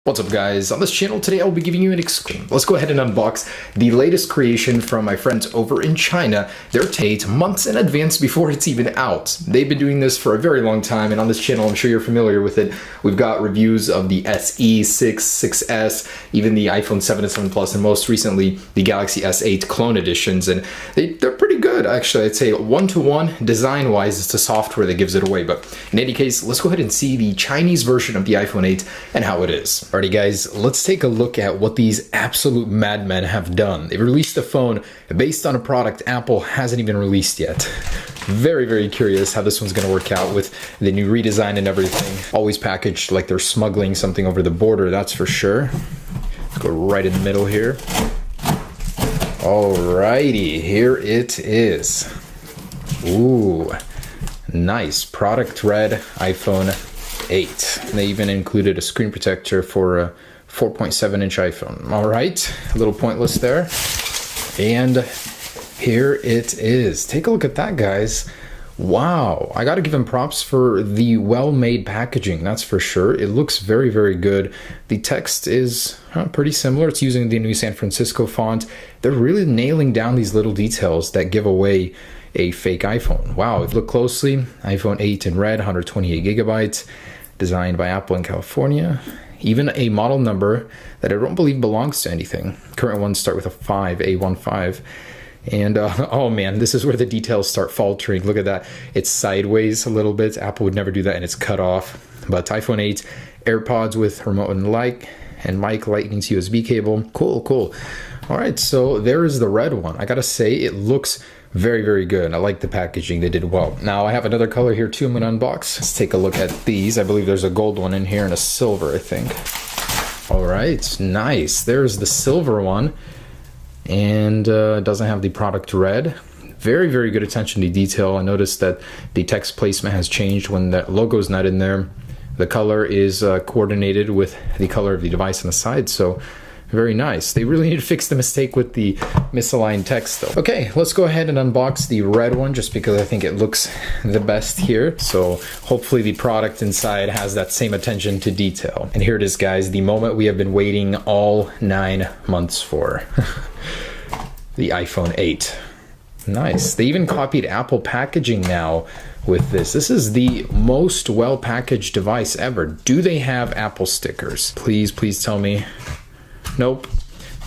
What's up guys, on this channel today I'll be giving you an exclusive. Let's go ahead and unbox the latest creation from my friends over in China. They're 8 months in advance before it's even out. They've been doing this for a very long time, and on this channel I'm sure you're familiar with it. We've got reviews of the SE, 6, 6S, even the iPhone 7 and 7 Plus, and most recently the Galaxy S8 clone editions, and they're pretty good actually. I'd say one-to-one design wise. It's the software that gives it away, but in any case let's go ahead and see the Chinese version of the iPhone 8 and how it is. Alrighty guys, let's take a look at what these absolute madmen have done. They've released a phone based on a product Apple hasn't even released yet. Very curious how this one's going to work out with the new redesign and everything. Always packaged like they're smuggling something over the border, that's for sure. Let's go right in the middle here. Alrighty, here it is. Ooh, nice. Product red iPhone 8. They even included a screen protector for a 4.7-inch iPhone. All right, a little pointless there. And here it is. Take a look at that, guys. Wow, I gotta give them props for the well-made packaging, that's for sure. It looks very good. The text is pretty similar. It's using the new San Francisco font. They're really nailing down these little details that give away a fake iPhone. Wow, if you look closely, iPhone 8 in red, 128 gigabytes, designed by Apple in California. Even a model number that I don't believe belongs to anything. Current ones start with a 5, A15. And oh man, this is where the details start faltering. Look at that. It's sideways a little bit. Apple would never do that, and it's cut off. But iPhone 8, AirPods with remote and mic, lightning to USB cable. Cool. All right, so there is the red one. I gotta say, it looks very good. I like the packaging, they did well. Now I have another color here too I'm gonna unbox. Let's take a look at these. I believe there's a gold one in here and a silver, I think. All right, nice. There's the silver one, and it doesn't have the product red. Very good attention to detail. I noticed that the text placement has changed when the logo's not in there. The color is coordinated with the color of the device on the side, so very nice. They really need to fix the mistake with the misaligned text though. Okay, let's go ahead and unbox the red one just because I think it looks the best here. So hopefully the product inside has that same attention to detail. And here it is, guys, the moment we have been waiting all 9 months for. The iPhone 8. Nice. They even copied Apple packaging now with this. This is the most well-packaged device ever. Do they have Apple stickers? Please tell me. Nope.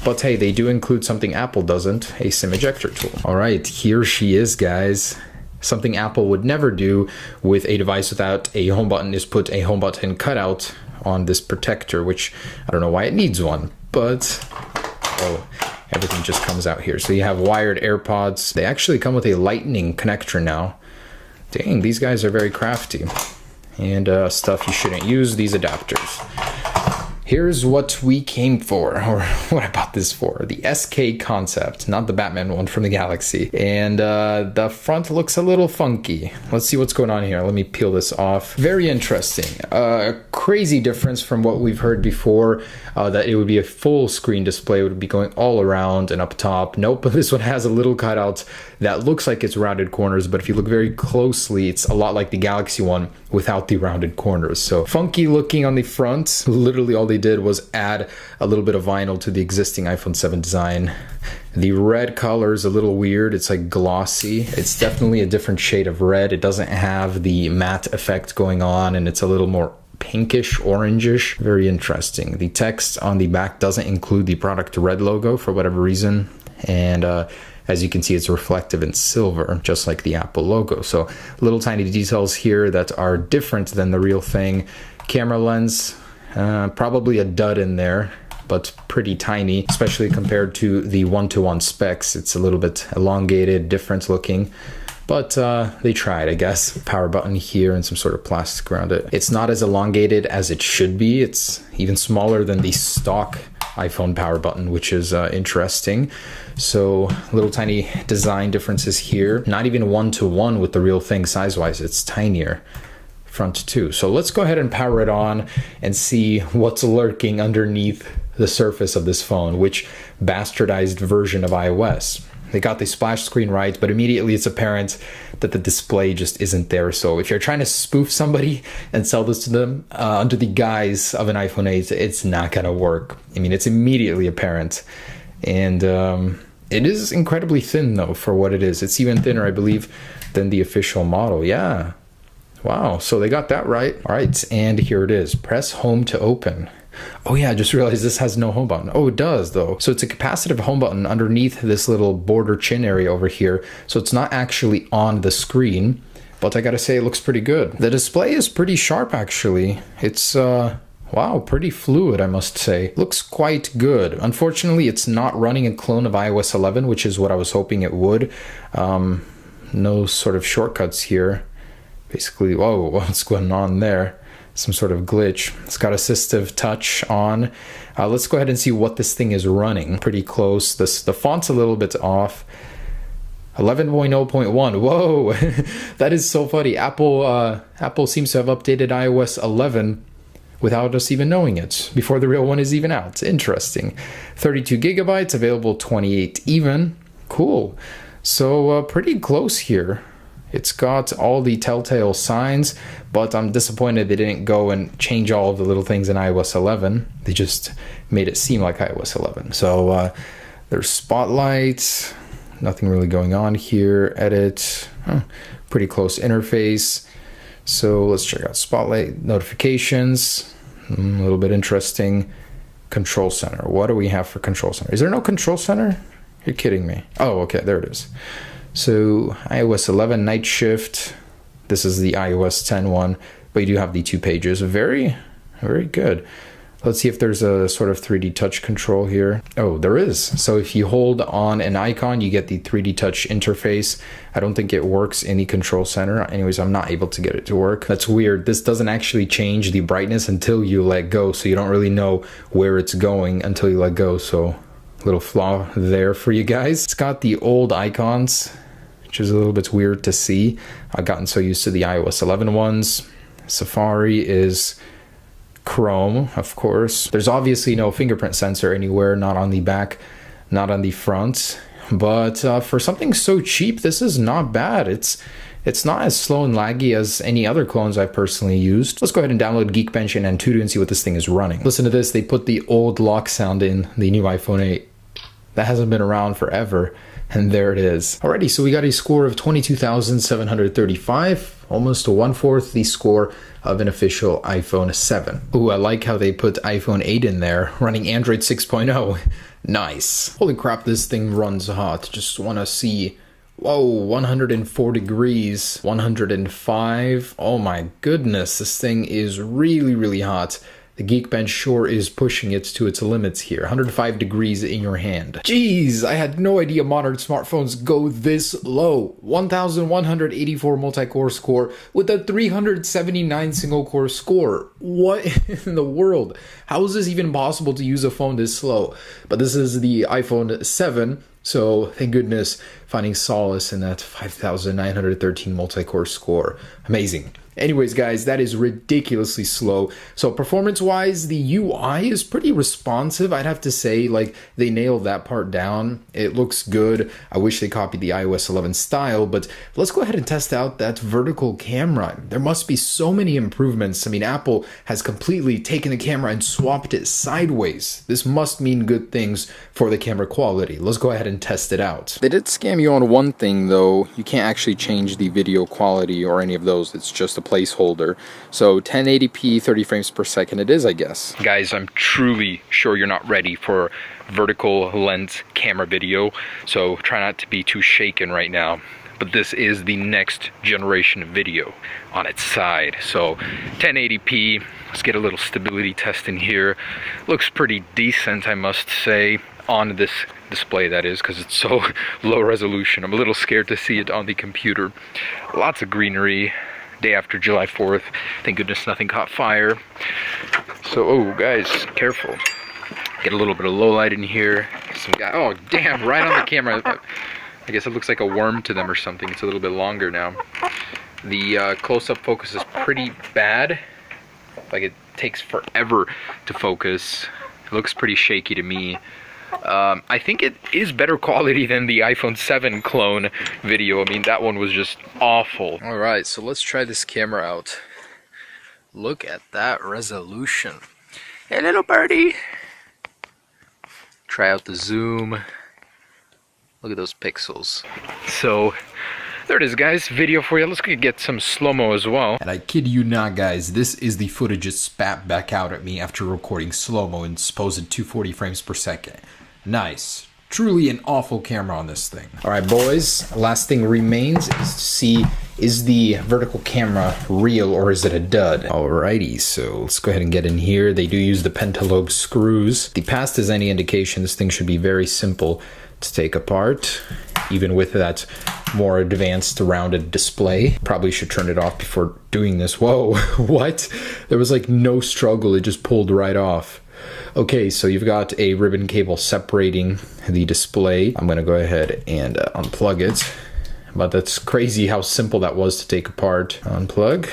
But hey, they do include something Apple doesn't, a SIM ejector tool. All right, here she is, guys. Something Apple would never do with a device without a home button is put a home button cutout on this protector, which I don't know why it needs one, but oh, everything just comes out here. So you have wired AirPods. They actually come with a lightning connector now. Dang, these guys are very crafty. And stuff you shouldn't use, these adapters. Here's what we came for, or what I bought this for. The SK concept, not the Batman one from the Galaxy. And the front looks a little funky. Let's see what's going on here. Let me peel this off. Very interesting. Crazy difference from what we've heard before, that it would be a full screen display. It would be going all around and up top. Nope, this one has a little cutout that looks like it's rounded corners, but if you look very closely, it's a lot like the Galaxy one without the rounded corners. So funky looking on the front. Literally all they did was add a little bit of vinyl to the existing iPhone 7 design. The red color is a little weird. It's like glossy. It's definitely a different shade of red. It doesn't have the matte effect going on, and it's a little more pinkish, orangish. Very interesting. The text on the back doesn't include the product red logo for whatever reason, and as you can see, it's reflective in silver, just like the Apple logo. So little tiny details here that are different than the real thing. Camera lens, probably a dud in there, but pretty tiny, especially compared to the one-to-one specs. It's a little bit elongated, different looking, but they tried, I guess. Power button here and some sort of plastic around it. It's not as elongated as it should be. It's even smaller than the stock iPhone power button, which is interesting. So little tiny design differences here. Not even one-to-one with the real thing size-wise. It's tinier. Front too. So let's go ahead and power it on and see what's lurking underneath the surface of this phone. Which bastardized version of iOS? They got the splash screen right, but immediately it's apparent that the display just isn't there. So if you're trying to spoof somebody and sell this to them under the guise of an iPhone 8, it's not gonna work. I mean, it's immediately apparent. And it is incredibly thin though for what it is. It's even thinner, I believe, than the official model. Yeah. Wow, so they got that right. All right, and here it is. Press home to open. Oh yeah, I just realized this has no home button. Oh, it does though. So it's a capacitive home button underneath this little border chin area over here. So it's not actually on the screen, but I gotta say it looks pretty good. The display is pretty sharp actually. It's wow, pretty fluid, I must say. Looks quite good. Unfortunately, it's not running a clone of iOS 11, which is what I was hoping it would. No sort of shortcuts here. Basically, whoa, what's going on there? Some sort of glitch. It's got assistive touch on. Let's go ahead and see what this thing is running. Pretty close. The font's a little bit off. 11.0.1. Whoa, that is so funny. Apple seems to have updated iOS 11 without us even knowing it, before the real one is even out. Interesting. 32 gigabytes, available 28 even. Cool. So pretty close here. It's got all the telltale signs, but I'm disappointed they didn't go and change all of the little things in iOS 11. They just made it seem like iOS 11. So there's spotlight, nothing really going on here. Edit, pretty close interface. So let's check out spotlight, notifications, a little bit interesting. Control center, what do we have for control center? Is there no control center? You're kidding me. Oh, okay, there it is. So iOS 11 night shift. This is the iOS 10 one, but you do have the 2 pages. Very, very good. Let's see if there's a sort of 3D touch control here. Oh, there is. So if you hold on an icon, you get the 3D touch interface. I don't think it works in the control center. Anyways, I'm not able to get it to work. That's weird. This doesn't actually change the brightness until you let go. So you don't really know where it's going until you let go. So little flaw there for you guys. It's got the old icons, which is a little bit weird to see. I've gotten so used to the iOS 11 ones. Safari is Chrome, of course. There's obviously no fingerprint sensor anywhere, not on the back, not on the front. But for something so cheap, this is not bad. It's not as slow and laggy as any other clones I've personally used. Let's go ahead and download Geekbench and Antutu and see what this thing is running. Listen to this, they put the old lock sound in the new iPhone 8. That hasn't been around forever, and there it is. Alrighty, so we got a score of 22,735, almost to 1/4 the score of an official iPhone 7. Ooh, I like how they put iPhone 8 in there, running Android 6.0. Nice. Holy crap, this thing runs hot. Just want to see. Whoa, 104 degrees, 105. Oh my goodness, this thing is really, really hot. The Geekbench sure is pushing it to its limits here. 105 degrees in your hand. Jeez, I had no idea modern smartphones go this low. 1,184 multi-core score with a 379 single-core score. What in the world? How is this even possible to use a phone this slow? But this is the iPhone 7. So thank goodness finding solace in that 5,913 multi-core score. Amazing. Anyways, guys, that is ridiculously slow. So performance-wise, the UI is pretty responsive. I'd have to say, like, they nailed that part down. It looks good. I wish they copied the iOS 11 style, but let's go ahead and test out that vertical camera. There must be so many improvements. I mean, Apple has completely taken the camera and swapped it sideways. This must mean good things for the camera quality. Let's go ahead and test it out. They did scam you on one thing, though. You can't actually change the video quality or any of those. It's just a placeholder. So 1080p 30 frames per second it is, I guess. Guys, I'm truly sure you're not ready for vertical lens camera video, so try not to be too shaken right now. But this is the next generation of video on its side. So 1080p, let's get a little stability test in here. Looks pretty decent, I must say, on this display, that is, because it's so low resolution. I'm a little scared to see it on the computer. Lots of greenery. Day after July 4th. Thank goodness nothing caught fire. So, oh guys, careful. Get a little bit of low light in here. Some guy, oh damn, right on the camera. I guess it looks like a worm to them or something. It's a little bit longer now. The close-up focus is pretty bad. Like, it takes forever to focus. It looks pretty shaky to me. I think it is better quality than the iPhone 7 clone video. I mean, that one was just awful. Alright, so let's try this camera out. Look at that resolution. Hey, little birdie! Try out the zoom. Look at those pixels. So, there it is, guys. Video for you. Let's get some slow-mo as well. And I kid you not, guys. This is the footage it spat back out at me after recording slow-mo in supposed 240 frames per second. Nice. Truly an awful camera on this thing. Alright, boys. Last thing remains is to see, is the vertical camera real or is it a dud? Alrighty, so let's go ahead and get in here. They do use the pentalobe screws. The past is any indication, this thing should be very simple to take apart, even with that more advanced rounded display. Probably should turn it off before doing this. Whoa, what? There was like no struggle, it just pulled right off. Okay, so you've got a ribbon cable separating the display. I'm gonna go ahead and unplug it. But that's crazy how simple that was to take apart. Unplug.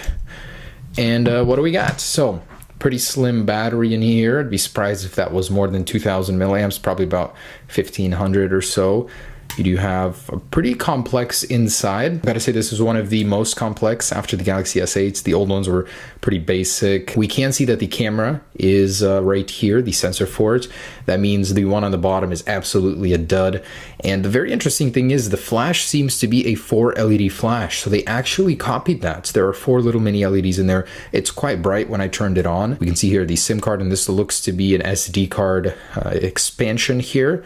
And what do we got? So, pretty slim battery in here. I'd be surprised if that was more than 2,000 milliamps, probably about 1,500 or so. You do have a pretty complex inside. I gotta say this is one of the most complex after the Galaxy S8s. The old ones were pretty basic. We can see that the camera is right here, the sensor for it. That means the one on the bottom is absolutely a dud. And the very interesting thing is the flash seems to be a 4 LED flash. So they actually copied that. So there are 4 little mini LEDs in there. It's quite bright when I turned it on. We can see here the SIM card, and this looks to be an SD card expansion here.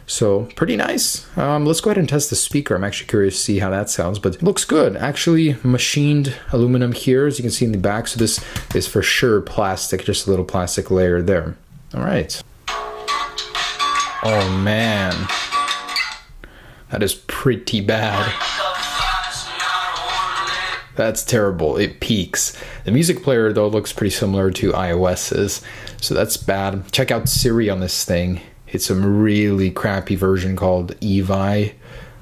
So pretty nice. Let's go ahead and test the speaker. I'm actually curious to see how that sounds, but it looks good. Actually machined aluminum here, as you can see in the back. So this is for sure plastic, just a little plastic layer there. All right. Oh man, that is pretty bad. That's terrible. It peaks. The music player though looks pretty similar to iOS's, so that's bad. Check out Siri on this thing. It's a really crappy version called Evi.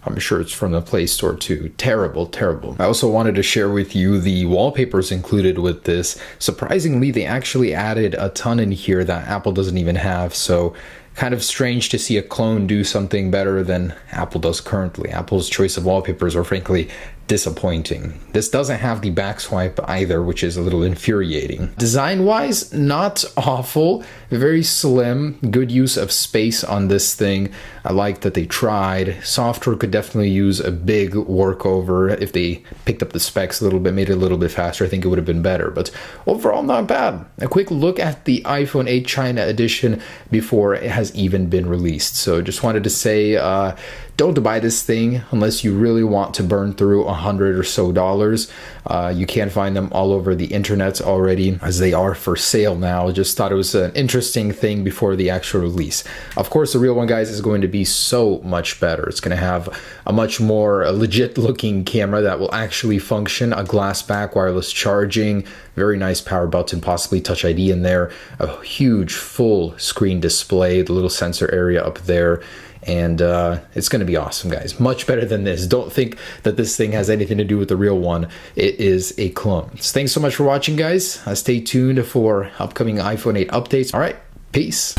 I'm sure it's from the Play Store too. Terrible, terrible. I also wanted to share with you the wallpapers included with this. Surprisingly, they actually added a ton in here that Apple doesn't even have. So kind of strange to see a clone do something better than Apple does currently. Apple's choice of wallpapers are frankly disappointing. This doesn't have the back swipe either, which is a little infuriating. Design-wise, not awful. Very slim, good use of space on this thing. I like that they tried. Software could definitely use a big workover. If they picked up the specs a little bit, made it a little bit faster, I think it would have been better. But overall, not bad. A quick look at the iPhone 8 China edition before it has even been released. So just wanted to say, don't buy this thing unless you really want to burn through $100 or so. You can find them all over the internet already, as they are for sale now. Just thought it was an interesting thing before the actual release. Of course, the real one, guys, is going to be so much better. It's going to have a much more legit looking camera that will actually function, a glass back, wireless charging, very nice power button, possibly Touch ID in there, a huge full screen display, the little sensor area up there. And it's going to be awesome, guys. Much better than this. Don't think that this thing has anything to do with the real one. It is a clone. So thanks so much for watching, guys. Stay tuned for upcoming iPhone 8 updates. All right, peace.